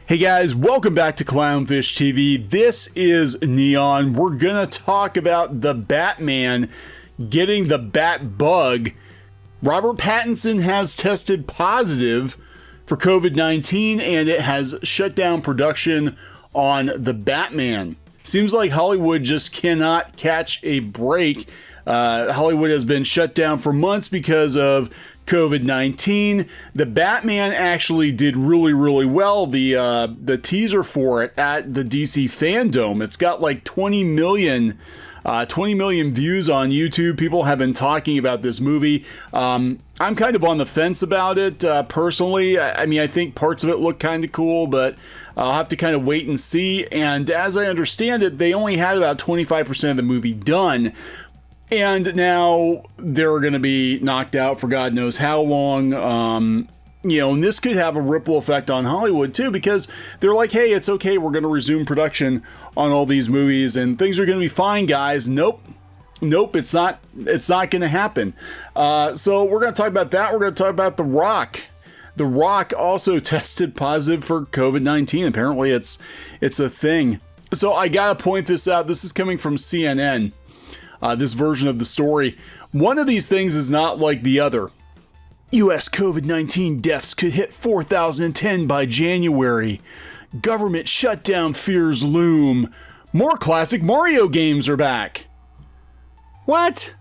Hey guys, welcome back to CLOWNFISH TV. This is Kneon. We're gonna talk about the Batman getting the bat bug. Robert Pattinson has tested positive for COVID-19 and it has shut down production on the Batman. Seems like Hollywood just cannot catch a break. Hollywood has been shut down for months because of COVID-19. The Batman actually did really well. The teaser for it at the DC Fandom, it's got like 20 million views on YouTube. People have been talking about this movie. I'm kind of on the fence about it personally. I mean, I think parts of it look kind of cool, but I'll have to kind of wait and see. And as I understand it, they only had about 25% of the movie done. And now they're going to be knocked out for God knows how long. And this could have a ripple effect on Hollywood too, because they're like, hey, it's okay. We're going to resume production on all these movies and things are going to be fine, guys. Nope, it's not going to happen. So we're going to talk about that. We're going to talk about The Rock. The Rock also tested positive for COVID-19. Apparently it's a thing. So I got to point this out. This is coming from CNN. This version of the story. One of these things is not like the other. U.S. COVID-19 deaths could hit 4,010 by January. Government shutdown fears loom. More classic Mario games are back. What?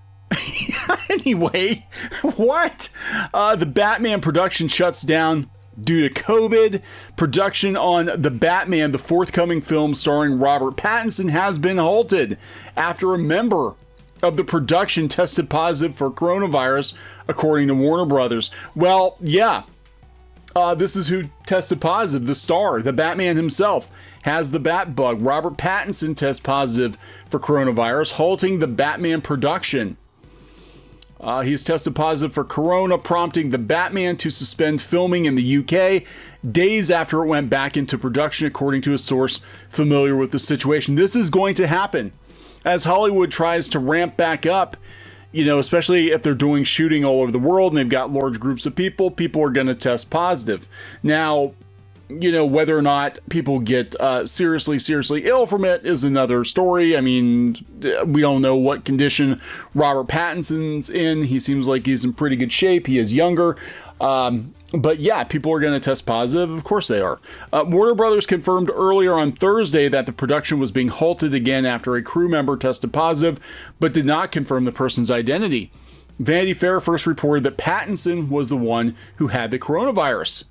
Anyway, what? The Batman production shuts down due to COVID. Production on The Batman, the forthcoming film starring Robert Pattinson, has been halted after a member of the production tested positive for coronavirus, according to Warner Brothers. Well, yeah, this is who tested positive. The star, the Batman himself, has the bat bug. Robert Pattinson tests positive for coronavirus, halting the Batman production. He's tested positive for corona, prompting the Batman to suspend filming in the UK days after it went back into production, according to a source familiar with the situation. This is going to happen as Hollywood tries to ramp back up, especially if they're doing shooting all over the world and they've got large groups of people are going to test positive. Now, whether or not people get seriously ill from it is another story. I mean, we don't know what condition Robert Pattinson's in. He seems like he's in pretty good shape. He is younger. But yeah, people are going to test positive. Of course they are. Warner Brothers confirmed earlier on Thursday that the production was being halted again after a crew member tested positive, but did not confirm the person's identity. Vanity Fair first reported that Pattinson was the one who had the coronavirus.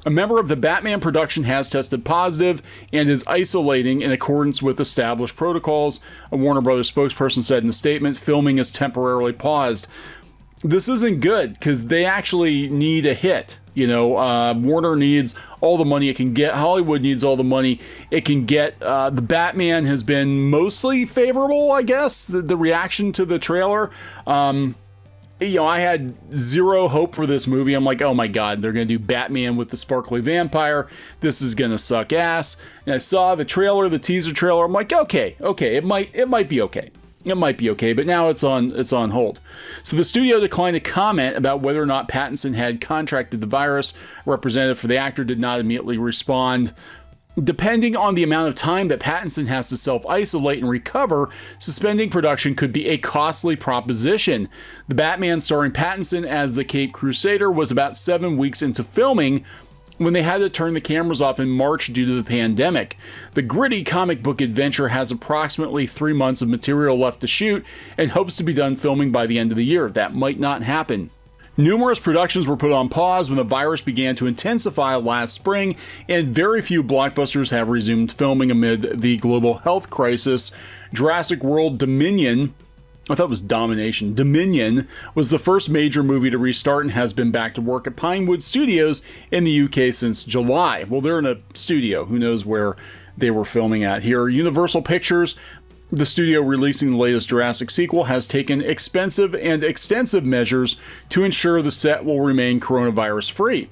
A member of the Batman production has tested positive and is isolating in accordance with established protocols, a Warner Brothers spokesperson said in a statement. Filming is temporarily paused. This isn't good because they actually need a hit. Warner needs all the money it can get. Hollywood needs all the money it can get. The Batman has been mostly favorable, I guess. The reaction to the trailer. I had zero hope for this movie. I'm like, oh my God, they're going to do Batman with the sparkly vampire. This is going to suck ass. And I saw the trailer, the teaser trailer. I'm like, okay, it might be okay. It might be okay, but now it's on hold. So the studio declined to comment about whether or not Pattinson had contracted the virus. A representative for the actor did not immediately respond. Depending on the amount of time that Pattinson has to self-isolate and recover, suspending production could be a costly proposition. The Batman starring Pattinson as the Caped Crusader was about 7 weeks into filming when they had to turn the cameras off in March due to the pandemic. The gritty comic book adventure has approximately 3 months of material left to shoot and hopes to be done filming by the end of the year. That might not happen. Numerous productions were put on pause when the virus began to intensify last spring, and very few blockbusters have resumed filming amid the global health crisis. Jurassic World Dominion, I thought it was Domination. Dominion was the first major movie to restart and has been back to work at Pinewood Studios in the UK since July. Well, they're in a studio. Who knows where they were filming at here. Universal Pictures, the studio releasing the latest Jurassic sequel, has taken expensive and extensive measures to ensure the set will remain coronavirus free.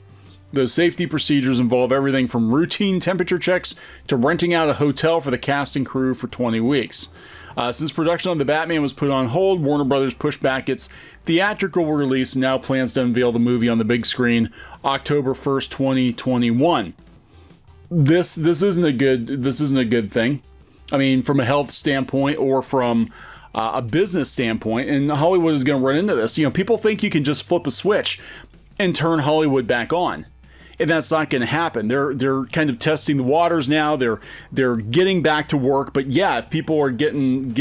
Those safety procedures involve everything from routine temperature checks to renting out a hotel for the cast and crew for 20 weeks. Since production on The Batman was put on hold, Warner Brothers pushed back its theatrical release and now plans to unveil the movie on the big screen October 1st, 2021. this isn't a good thing. I mean, from a health standpoint or from a business standpoint, and Hollywood is going to run into this. You know, people think you can just flip a switch and turn Hollywood back on, and that's not going to happen. They're kind of testing the waters now. They're getting back to work, but yeah, if people are getting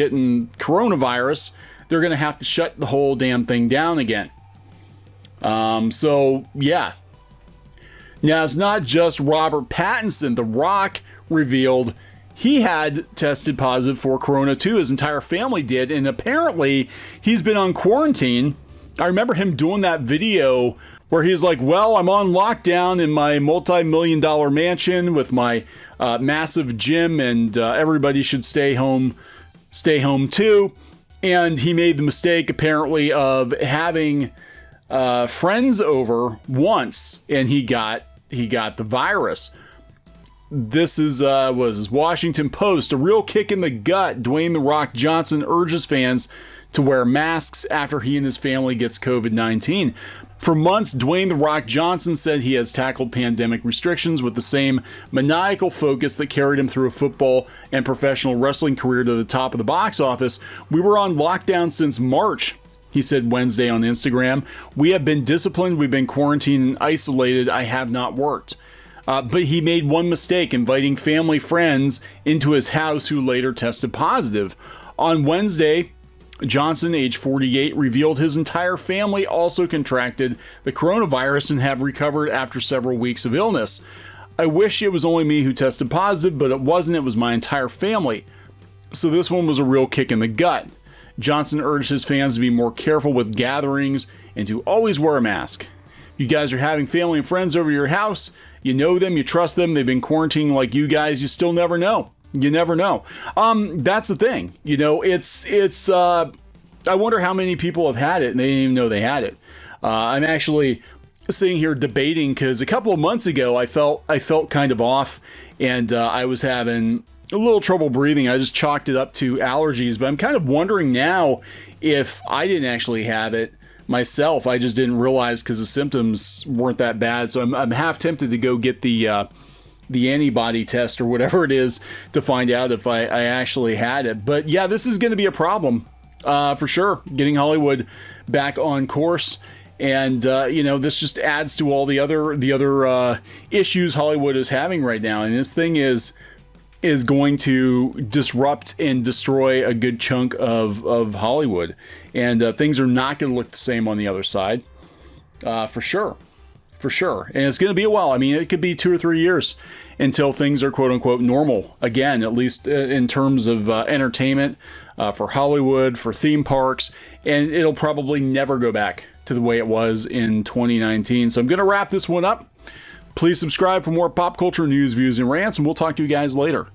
coronavirus, they're going to have to shut the whole damn thing down again. So yeah. Now, it's not just Robert Pattinson. The Rock revealed he had tested positive for corona too. His entire family did, and apparently he's been on quarantine. I remember him doing that video where he's like, well, I'm on lockdown in my multi-million-dollar mansion with my massive gym, and everybody should stay home too. And he made the mistake, apparently, of having friends over once, and he got the virus. This is was Washington Post. A real kick in the gut. Dwayne "The Rock" Johnson urges fans to wear masks after he and his family gets COVID-19. For months, Dwayne "The Rock" Johnson said he has tackled pandemic restrictions with the same maniacal focus that carried him through a football and professional wrestling career to the top of the box office. We were on lockdown since March, he said Wednesday on Instagram. We have been disciplined. We've been quarantined and isolated. I have not worked. But he made one mistake, inviting family friends into his house who later tested positive. On Wednesday, Johnson, age 48, revealed his entire family also contracted the coronavirus and have recovered after several weeks of illness. I wish it was only me who tested positive, but it wasn't. It was my entire family. So this one was a real kick in the gut. Johnson urged his fans to be more careful with gatherings and to always wear a mask. You guys are having family and friends over your house. You know them, you trust them. They've been quarantining like you guys. You still never know. You never know. That's the thing. You know, it's I wonder how many people have had it and they didn't even know they had it. I'm actually sitting here debating because a couple of months ago I felt kind of off, and I was having a little trouble breathing. I just chalked it up to allergies, but I'm kind of wondering now if I didn't actually have it myself. I just didn't realize because the symptoms weren't that bad. So I'm half tempted to go get the antibody test or whatever it is to find out if I actually had it. But yeah, this is going to be a problem for sure, getting Hollywood back on course. And, you know, this just adds to all the other issues Hollywood is having right now. And this thing is going to disrupt and destroy a good chunk of Hollywood. And things are not going to look the same on the other side, for sure. For sure. And it's going to be a while. I mean, it could be 2 or 3 years until things are quote unquote normal again, at least in terms of entertainment for Hollywood, for theme parks. And it'll probably never go back to the way it was in 2019. So I'm going to wrap this one up. Please subscribe for more pop culture news, views, and rants, and we'll talk to you guys later.